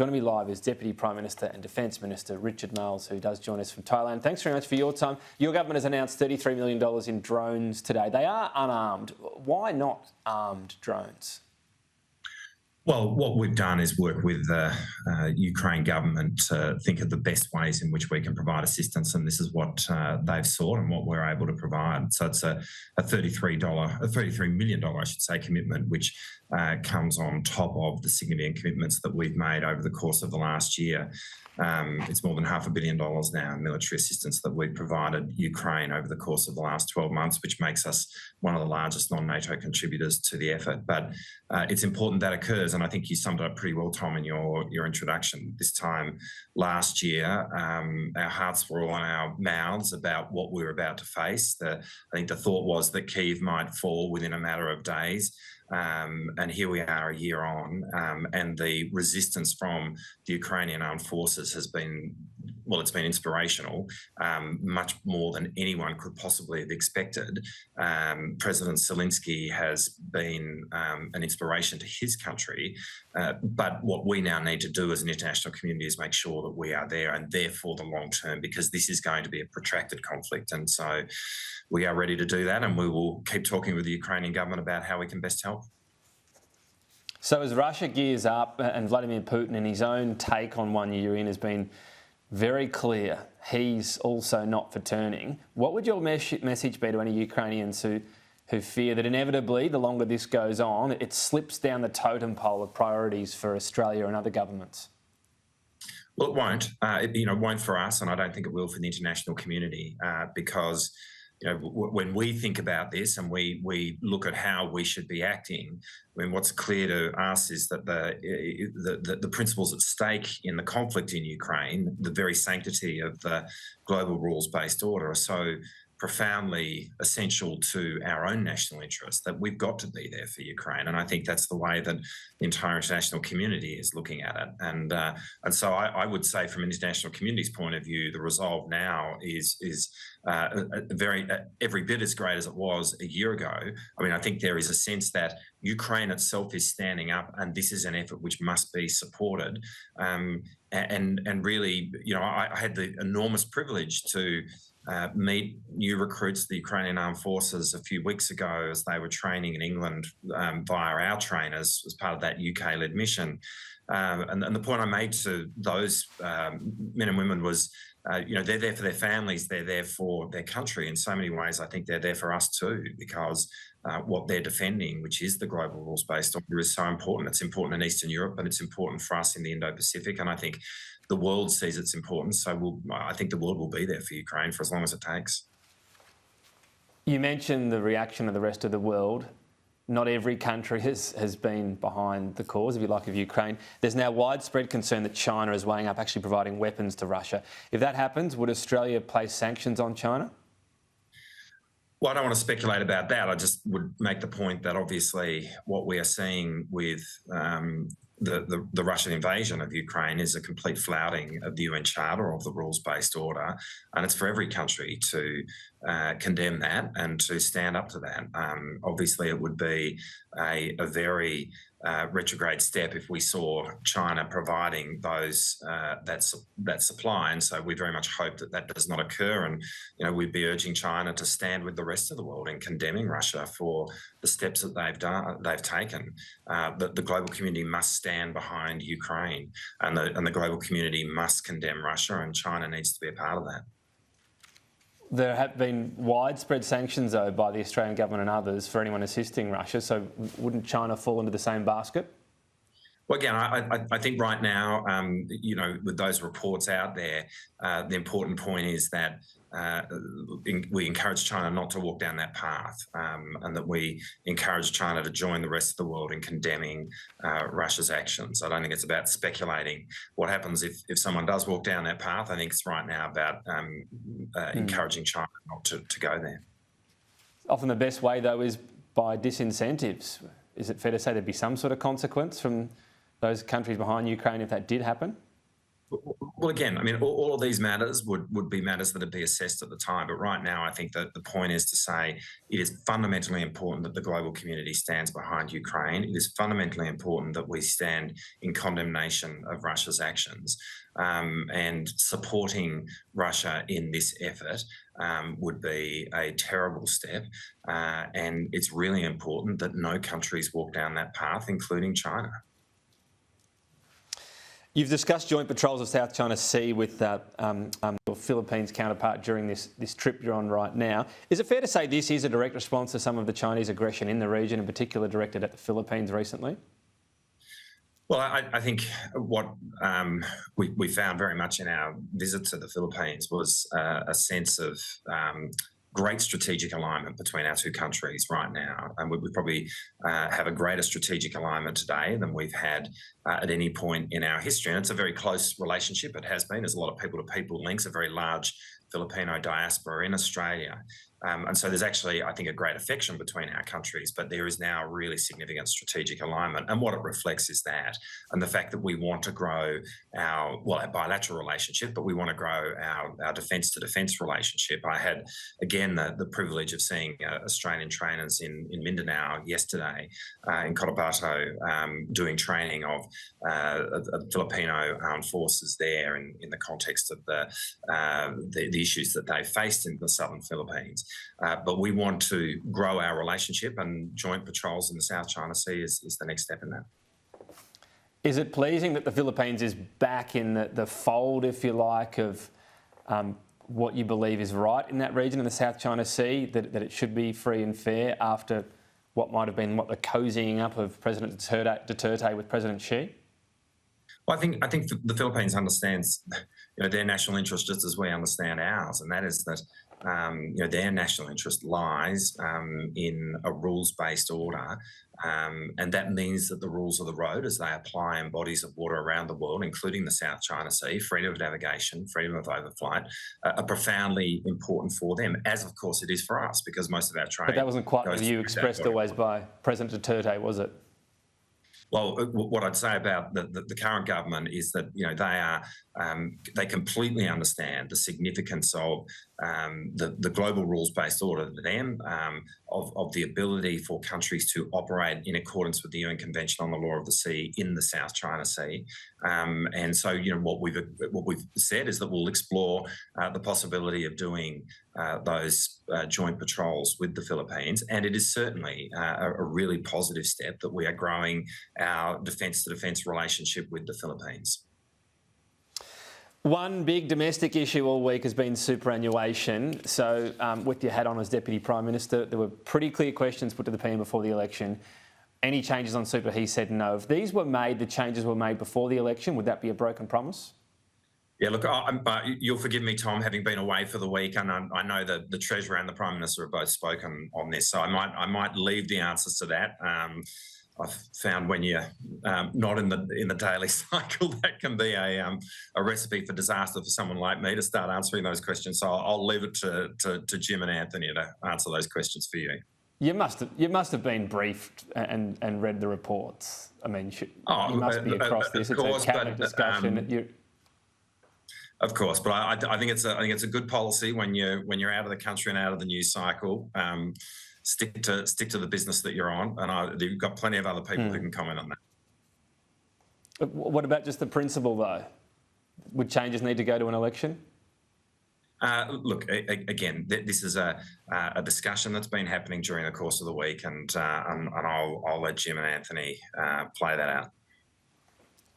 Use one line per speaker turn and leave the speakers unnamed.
Joining me live is Deputy Prime Minister and Defence Minister Richard Marles, who does join us from Thailand. Thanks very much for your time. Your government has announced $33 million in drones today. They are unarmed. Why not armed drones?
Well, what we've done is work with the Ukraine government to think of the best ways in which we can provide assistance, and this is what they've sought and what we're able to provide. So it's a $33 million, I should say, commitment, which comes on top of the significant commitments that we've made over the course of the last year. It's more than $500 million now in military assistance that we've provided Ukraine over the course of the last 12 months, which makes us one of the largest non-NATO contributors to the effort. But it's important that occurs, and I think you summed it up pretty well, Tom, in your introduction. This time last year, our hearts were all on our mouths about what we were about to face. I think the thought was that Kyiv might fall within a matter of days. And here we are a year on, and the resistance from the Ukrainian armed forces has been, well, it's been inspirational, much more than anyone could possibly have expected. President Zelensky has been an inspiration to his country, but what we now need to do as an international community is make sure that we are there and there for the long term, because this is going to be a protracted conflict. And so we are ready to do that, and we will keep talking with the Ukrainian government about how we can best help.
So as Russia gears up, and Vladimir Putin in his own take on 1 year in has been very clear he's also not for turning, what would your message be to any Ukrainians who fear that inevitably, the longer this goes on, it slips down the totem pole of priorities for Australia and other governments?
Well, it won't. It won't for us, and I don't think it will for the international community, because when we think about this and we look at how we should be acting, I mean, what's clear to us is that the principles at stake in the conflict in Ukraine, the very sanctity of the global rules-based order, are so profoundly essential to our own national interest that we've got to be there for Ukraine. And I think that's the way that the entire international community is looking at it. And so I would say, from an international community's point of view, the resolve now is every bit as great as it was a year ago. I mean, I think there is a sense that Ukraine itself is standing up, and this is an effort which must be supported. And really, I had the enormous privilege to meet new recruits to the Ukrainian Armed Forces a few weeks ago as they were training in England via our trainers as part of that UK-led mission. And the point I made to those men and women was, they're there for their families, they're there for their country. In so many ways, I think they're there for us too, because what they're defending, which is the global rules-based order, is so important. It's important in Eastern Europe, and it's important for us in the Indo-Pacific. And I think the world sees its importance. So I think the world will be there for Ukraine for as long as it takes.
You mentioned the reaction of the rest of the world. Not every country has been behind the cause, if you like, of Ukraine. There's now widespread concern that China is weighing up actually providing weapons to Russia. If that happens, would Australia place sanctions on China?
Well, I don't want to speculate about that. I just would make the point that obviously what we are seeing with the Russian invasion of Ukraine is a complete flouting of the UN Charter of the rules-based order, and it's for every country to condemn that and to stand up to that. Obviously, it would be a very retrograde step if we saw China providing that supply, and so we very much hope that does not occur. And we'd be urging China to stand with the rest of the world in condemning Russia for the steps that they've taken. The global community must stand behind Ukraine, and the global community must condemn Russia, and China needs to be a part of that.
There have been widespread sanctions, though, by the Australian government and others for anyone assisting Russia. So wouldn't China fall into the same basket?
Well, again, I think right now, with those reports out there, the important point is that we encourage China not to walk down that path, and that we encourage China to join the rest of the world in condemning Russia's actions. I don't think it's about speculating what happens if someone does walk down that path. I think it's right now about encouraging China not to go there.
Often the best way, though, is by disincentives. Is it fair to say there'd be some sort of consequence from those countries behind Ukraine if that did happen?
Well, again, I mean, all of these matters would be matters that would be assessed at the time. But right now, I think that the point is to say it is fundamentally important that the global community stands behind Ukraine. It is fundamentally important that we stand in condemnation of Russia's actions, and supporting Russia in this effort would be a terrible step. And it's really important that no countries walk down that path, including China.
You've discussed joint patrols of South China Sea with your Philippines counterpart during this trip you're on right now. Is it fair to say this is a direct response to some of the Chinese aggression in the region, in particular directed at the Philippines recently?
Well, I think what we found very much in our visit to the Philippines was a sense of great strategic alignment between our two countries right now. And we probably have a greater strategic alignment today than we've had at any point in our history. And it's a very close relationship. It has been. There's a lot of people-to-people links, a very large Filipino diaspora in Australia. And so there's actually, I think, a great affection between our countries, but there is now really significant strategic alignment. And what it reflects is that, and the fact that we want to grow our bilateral relationship, but we want to grow our defence-to-defence relationship. I had, again, the privilege of seeing Australian trainers in Mindanao yesterday, in Cotabato, doing training of Filipino armed forces there in the context of the issues that they faced in the southern Philippines. But we want to grow our relationship, and joint patrols in the South China Sea is the next step in that.
Is it pleasing that the Philippines is back in the fold, if you like, of what you believe is right in that region, in the South China Sea, that it should be free and fair after what might have been the cozying up of President Duterte with President Xi?
Well, I think the Philippines understands their national interest just as we understand ours, and that is that their national interest lies in a rules-based order, and that means that the rules of the road, as they apply in bodies of water around the world, including the South China Sea, freedom of navigation, freedom of overflight, are profoundly important for them, as of course it is for us, because most of our trade.
But that wasn't quite the view expressed always by President Duterte, was it?
Well, what I'd say about the current government is that they completely understand the significance of the global rules-based order to them, of the ability for countries to operate in accordance with the UN Convention on the Law of the Sea in the South China Sea. And so, what we've said is that we'll explore the possibility of doing those joint patrols with the Philippines, and it is certainly a really positive step that we are growing our defence-to-defence relationship with the Philippines.
One big domestic issue all week has been superannuation. So with your hat on as Deputy Prime Minister, there were pretty clear questions put to the PM before the election. Any changes on super, he said no. If these were made, the changes were made before the election, would that be a broken promise?
Yeah, look, you'll forgive me, Tom, having been away for the week, and I know that the Treasurer and the Prime Minister have both spoken on this, so I might leave the answers to that. I've found when you're not in the daily cycle, that can be a recipe for disaster for someone like me to start answering those questions. So I'll leave it to Jim and Anthony to answer those questions for you.
You must have been briefed and read the reports. I mean, you must be across this. It's a cabinet discussion.
Of course, but I think it's a good policy when you're out of the country and out of the news cycle. Stick to the business that you're on, and you've got plenty of other people who can comment on that.
What about just the principle, though? Would changes need to go to an election?
Look, again, this is a discussion that's been happening during the course of the week, and I'll let Jim and Anthony play that out.